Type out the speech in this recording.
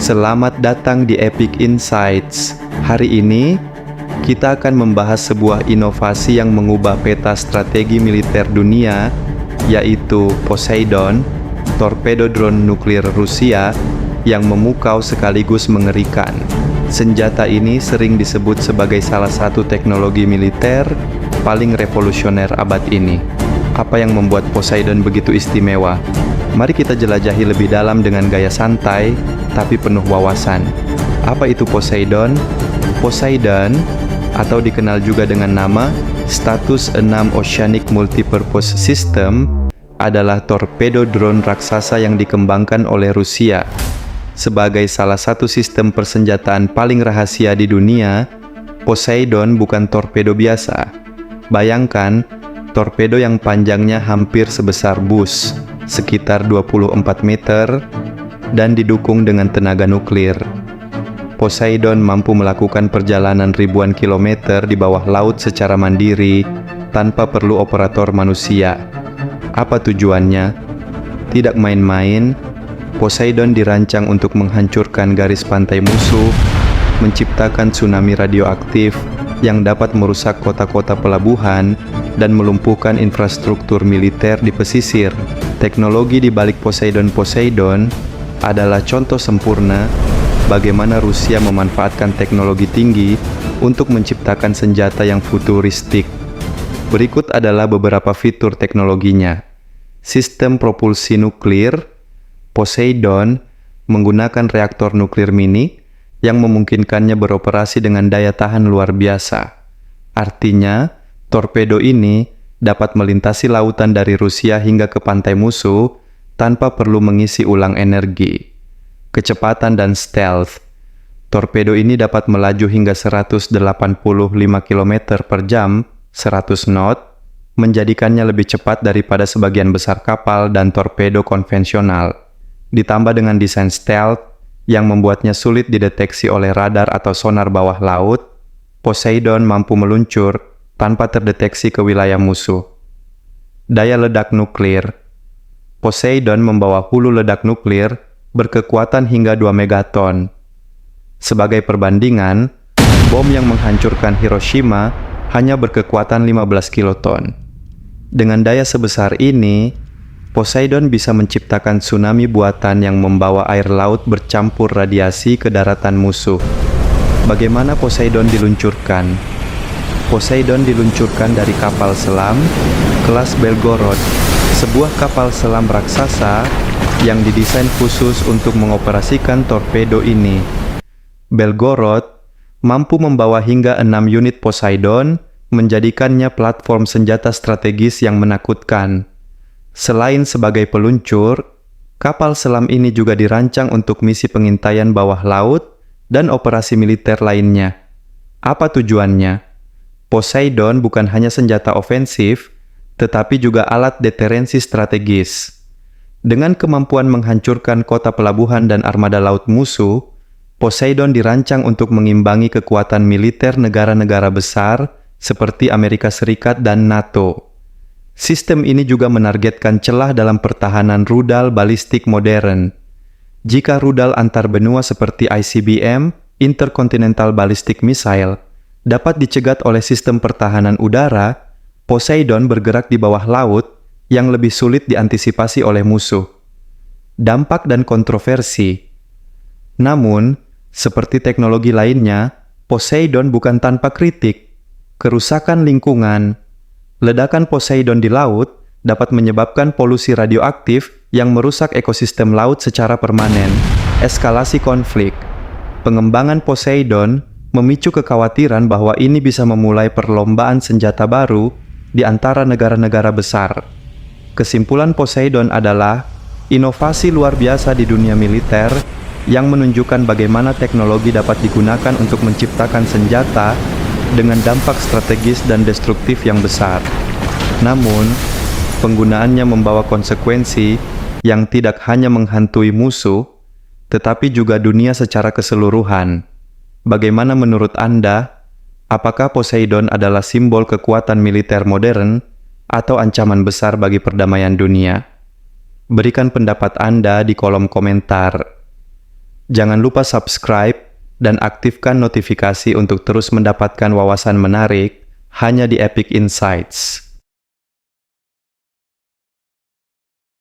Selamat datang di Epic Insights. Hari ini, kita akan membahas sebuah inovasi yang mengubah peta strategi militer dunia, yaitu Poseidon, torpedo drone nuklir Rusia yang memukau sekaligus mengerikan. Senjata ini sering disebut sebagai salah satu teknologi militer paling revolusioner abad ini. Apa yang membuat Poseidon begitu istimewa? Mari kita jelajahi lebih dalam dengan gaya santai, tapi penuh wawasan. Apa itu Poseidon? Poseidon, atau dikenal juga dengan nama Status 6 Oceanic Multipurpose System, adalah torpedo drone raksasa yang dikembangkan oleh Rusia. Sebagai salah satu sistem persenjataan paling rahasia di dunia, Poseidon bukan torpedo biasa. Bayangkan, torpedo yang panjangnya hampir sebesar bus, sekitar 24 meter, dan didukung dengan tenaga nuklir. Poseidon mampu melakukan perjalanan ribuan kilometer di bawah laut secara mandiri, tanpa perlu operator manusia. Apa tujuannya? Tidak main-main, Poseidon dirancang untuk menghancurkan garis pantai musuh, menciptakan tsunami radioaktif yang dapat merusak kota-kota pelabuhan, dan melumpuhkan infrastruktur militer di pesisir. Teknologi di balik Poseidon adalah contoh sempurna bagaimana Rusia memanfaatkan teknologi tinggi untuk menciptakan senjata yang futuristik. Berikut adalah beberapa fitur teknologinya. Sistem propulsi nuklir. Poseidon menggunakan reaktor nuklir mini yang memungkinkannya beroperasi dengan daya tahan luar biasa. Artinya, torpedo ini dapat melintasi lautan dari Rusia hingga ke pantai musuh tanpa perlu mengisi ulang energi. Kecepatan dan stealth. Torpedo ini dapat melaju hingga 185 km per jam, 100 knot, menjadikannya lebih cepat daripada sebagian besar kapal dan torpedo konvensional. Ditambah dengan desain stealth yang membuatnya sulit dideteksi oleh radar atau sonar bawah laut, Poseidon mampu meluncur tanpa terdeteksi ke wilayah musuh. Daya ledak nuklir. Poseidon membawa hulu ledak nuklir berkekuatan hingga 2 megaton. Sebagai perbandingan, bom yang menghancurkan Hiroshima hanya berkekuatan 15 kiloton. Dengan daya sebesar ini, Poseidon bisa menciptakan tsunami buatan yang membawa air laut bercampur radiasi ke daratan musuh. Bagaimana Poseidon diluncurkan? Poseidon diluncurkan dari kapal selam kelas Belgorod, sebuah kapal selam raksasa yang didesain khusus untuk mengoperasikan torpedo ini. Belgorod mampu membawa hingga 6 unit Poseidon, menjadikannya platform senjata strategis yang menakutkan. Selain sebagai peluncur, kapal selam ini juga dirancang untuk misi pengintaian bawah laut dan operasi militer lainnya. Apa tujuannya? Poseidon bukan hanya senjata ofensif, tetapi juga alat deterensi strategis. Dengan kemampuan menghancurkan kota pelabuhan dan armada laut musuh, Poseidon dirancang untuk mengimbangi kekuatan militer negara-negara besar seperti Amerika Serikat dan NATO. Sistem ini juga menargetkan celah dalam pertahanan rudal balistik modern. Jika rudal antar benua seperti ICBM, Intercontinental Ballistic Missile, dapat dicegat oleh sistem pertahanan udara, Poseidon bergerak di bawah laut yang lebih sulit diantisipasi oleh musuh. Dampak dan kontroversi. Namun, seperti teknologi lainnya, Poseidon bukan tanpa kritik. Kerusakan lingkungan. Ledakan Poseidon di laut dapat menyebabkan polusi radioaktif yang merusak ekosistem laut secara permanen. Eskalasi konflik. Pengembangan Poseidon memicu kekhawatiran bahwa ini bisa memulai perlombaan senjata baru di antara negara-negara besar. Kesimpulan Poseidon adalah inovasi luar biasa di dunia militer yang menunjukkan bagaimana teknologi dapat digunakan untuk menciptakan senjata dengan dampak strategis dan destruktif yang besar. Namun, penggunaannya membawa konsekuensi yang tidak hanya menghantui musuh, tetapi juga dunia secara keseluruhan. Bagaimana menurut Anda? Apakah Poseidon adalah simbol kekuatan militer modern atau ancaman besar bagi perdamaian dunia? Berikan pendapat Anda di kolom komentar. Jangan lupa subscribe dan aktifkan notifikasi untuk terus mendapatkan wawasan menarik hanya di Epic Insights.